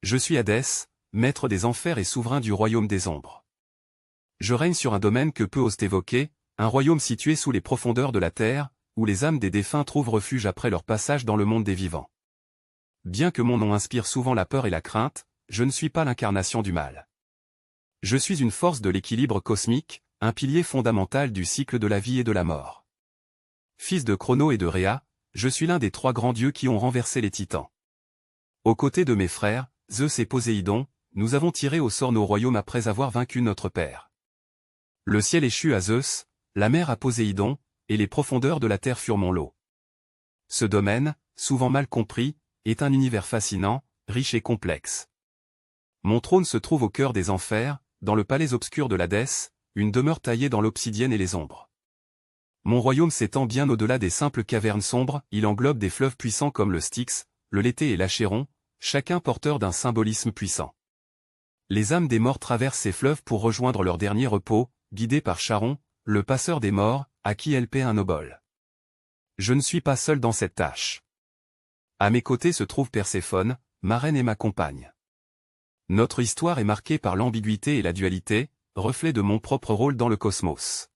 Je suis Hadès, maître des enfers et souverain du royaume des ombres. Je règne sur un domaine que peu osent évoquer, un royaume situé sous les profondeurs de la terre, où les âmes des défunts trouvent refuge après leur passage dans le monde des vivants. Bien que mon nom inspire souvent la peur et la crainte, je ne suis pas l'incarnation du mal. Je suis une force de l'équilibre cosmique, un pilier fondamental du cycle de la vie et de la mort. Fils de Chrono et de Rhea, je suis l'un des 3 grands dieux qui ont renversé les titans. Aux côtés de mes frères, Zeus et Poséidon, nous avons tiré au sort nos royaumes après avoir vaincu notre père. Le ciel échut à Zeus, la mer à Poséidon, et les profondeurs de la terre furent mon lot. Ce domaine, souvent mal compris, est un univers fascinant, riche et complexe. Mon trône se trouve au cœur des enfers, dans le palais obscur de l'Hadès, une demeure taillée dans l'obsidienne et les ombres. Mon royaume s'étend bien au-delà des simples cavernes sombres, il englobe des fleuves puissants comme le Styx, le Léthé et l'Achéron, chacun porteur d'un symbolisme puissant. Les âmes des morts traversent ces fleuves pour rejoindre leur dernier repos, guidés par Charon, le passeur des morts, à qui elle paie un obol. Je ne suis pas seul dans cette tâche. À mes côtés se trouve Perséphone, ma reine et ma compagne. Notre histoire est marquée par l'ambiguïté et la dualité, reflet de mon propre rôle dans le cosmos.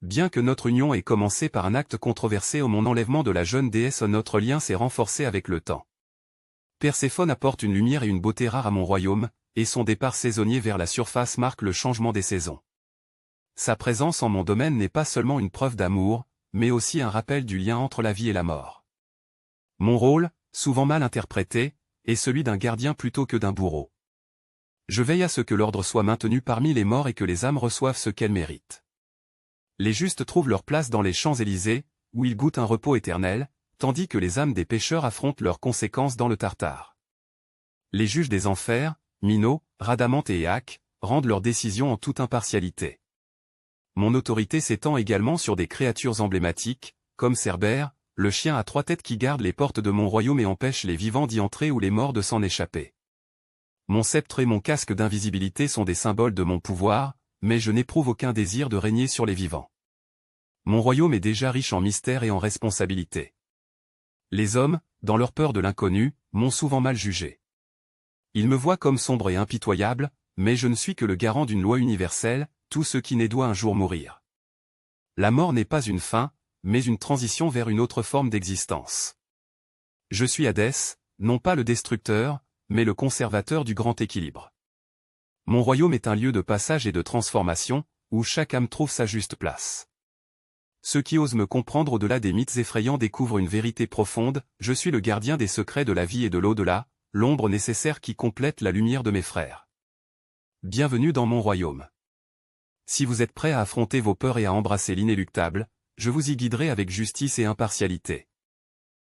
Bien que notre union ait commencé par un acte controversé au mon enlèvement de la jeune déesse, notre lien s'est renforcé avec le temps. Perséphone apporte une lumière et une beauté rares à mon royaume, et son départ saisonnier vers la surface marque le changement des saisons. Sa présence en mon domaine n'est pas seulement une preuve d'amour, mais aussi un rappel du lien entre la vie et la mort. Mon rôle, souvent mal interprété, est celui d'un gardien plutôt que d'un bourreau. Je veille à ce que l'ordre soit maintenu parmi les morts et que les âmes reçoivent ce qu'elles méritent. Les justes trouvent leur place dans les Champs-Élysées, où ils goûtent un repos éternel, tandis que les âmes des pécheurs affrontent leurs conséquences dans le Tartare. Les juges des enfers, Mino, Rhadamante et Éaque, rendent leurs décisions en toute impartialité. Mon autorité s'étend également sur des créatures emblématiques, comme Cerbère, le chien à 3 têtes qui garde les portes de mon royaume et empêche les vivants d'y entrer ou les morts de s'en échapper. Mon sceptre et mon casque d'invisibilité sont des symboles de mon pouvoir, mais je n'éprouve aucun désir de régner sur les vivants. Mon royaume est déjà riche en mystères et en responsabilités. Les hommes, dans leur peur de l'inconnu, m'ont souvent mal jugé. Ils me voient comme sombre et impitoyable, mais je ne suis que le garant d'une loi universelle, tout ce qui naît doit un jour mourir. La mort n'est pas une fin, mais une transition vers une autre forme d'existence. Je suis Hadès, non pas le destructeur, mais le conservateur du grand équilibre. Mon royaume est un lieu de passage et de transformation, où chaque âme trouve sa juste place. Ceux qui osent me comprendre au-delà des mythes effrayants découvrent une vérité profonde, je suis le gardien des secrets de la vie et de l'au-delà, l'ombre nécessaire qui complète la lumière de mes frères. Bienvenue dans mon royaume. Si vous êtes prêts à affronter vos peurs et à embrasser l'inéluctable, je vous y guiderai avec justice et impartialité.